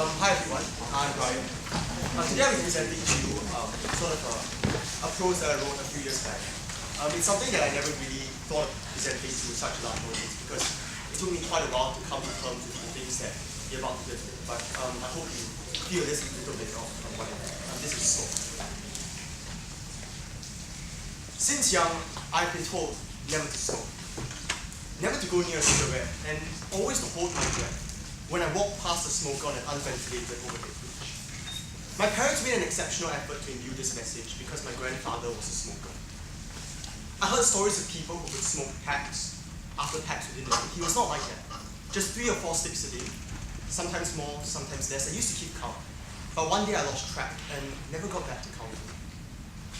Hi everyone, I'm Brian. Today I'll be presenting to you sort of a prose that I wrote a few years back. It's something that I never really thought of presenting to such a large audience because it took me quite a while to come to terms with the things that you're about to listen. But I hope you feel this little bit of what I mean. This is smoke. Since young, I've been told never to smoke, never to go near a cigarette, and always to hold my breath when I walk past the smoke on an unventilated overhead bridge. My parents made an exceptional effort to imbue this message because my grandfather was a smoker. I heard stories of people who would smoke packs after packs within the day. He was not like that. Just 3 or 4 sticks a day, sometimes more, sometimes less. I used to keep count. But one day I lost track and never got back to counting.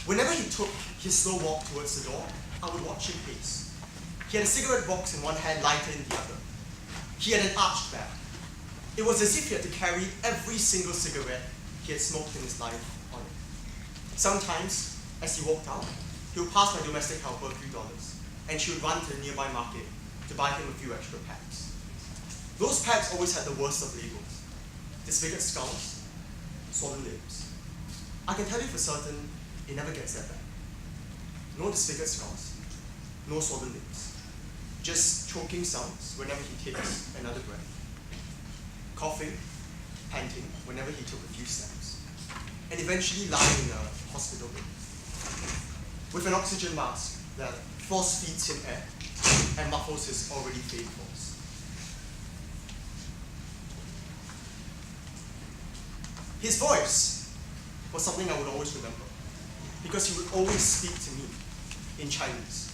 Whenever he took his slow walk towards the door, I would watch him pace. He had a cigarette box in one hand, lighter in the other. He had an arched back. It was as if he had to carry every single cigarette he had smoked in his life on it. Sometimes, as he walked out, he would pass my domestic helper a few dollars, and she would run to the nearby market to buy him a few extra packs. Those packs always had the worst of labels: disfigured skulls, swollen lips. I can tell you for certain, it never gets that bad. No disfigured skulls, no swollen lips, just choking sounds whenever he takes another breath. Coughing, panting whenever he took a few steps, and eventually lying in a hospital bed with an oxygen mask that force feeds him air and muffles his already faint voice. His voice was something I would always remember because he would always speak to me in Chinese,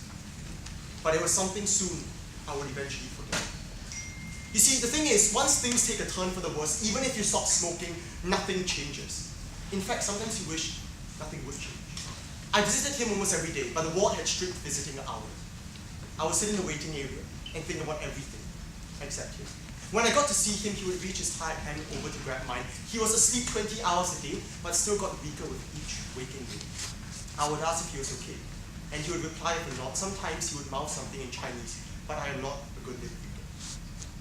but it was something soon I would eventually forget. You see, the thing is, once things take a turn for the worse, even if you stop smoking, nothing changes. In fact, sometimes you wish nothing would change. I visited him almost every day, but the ward had strict visiting hours. I would sit in the waiting area and think about everything except him. When I got to see him, he would reach his tired hand over to grab mine. He was asleep 20 hours a day, but still got weaker with each waking day. I would ask if he was okay, and he would reply with a nod. Sometimes he would mouth something in Chinese, but I am not a good lip reader.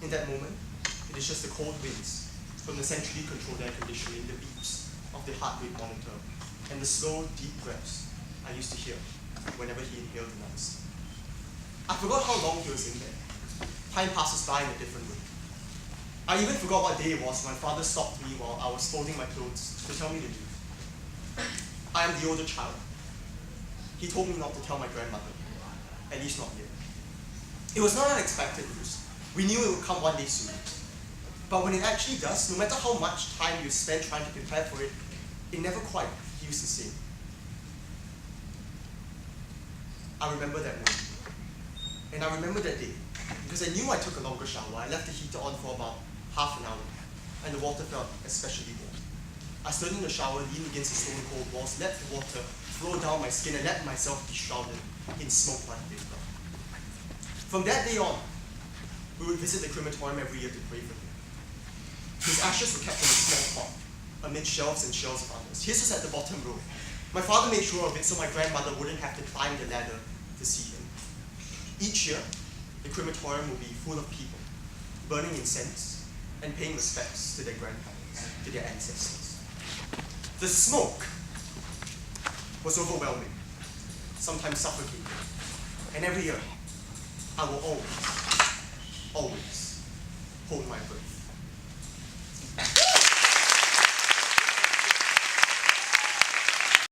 In that moment, it is just the cold winds from the centrally controlled air conditioning, the beeps of the heart rate monitor, and the slow, deep breaths I used to hear whenever he inhaled another stick. I forgot how long he was in there. Time passes by in a different way. I even forgot what day it was when my father stopped me while I was folding my clothes to tell me to leave. I am the older child. He told me not to tell my grandmother, at least not yet. It was not unexpected news. We knew it would come one day soon. But when it actually does, no matter how much time you spend trying to prepare for it, it never quite feels the same. I remember that moment. And I remember that day, because I knew I took a longer shower. I left the heater on for about half an hour, and the water felt especially warm. I stood in the shower, leaned against the stone cold walls, let the water flow down my skin, and let myself be shrouded in smoke like vapor. From that day on, we would visit the crematorium every year to pray for him. His ashes were kept in a small pot, amid shelves and shelves of others. His was at the bottom row. My father made sure of it so my grandmother wouldn't have to climb the ladder to see him. Each year, the crematorium would be full of people, burning incense and paying respects to their grandparents, to their ancestors. The smoke was overwhelming, sometimes suffocating, and every year, I will always hold my breath.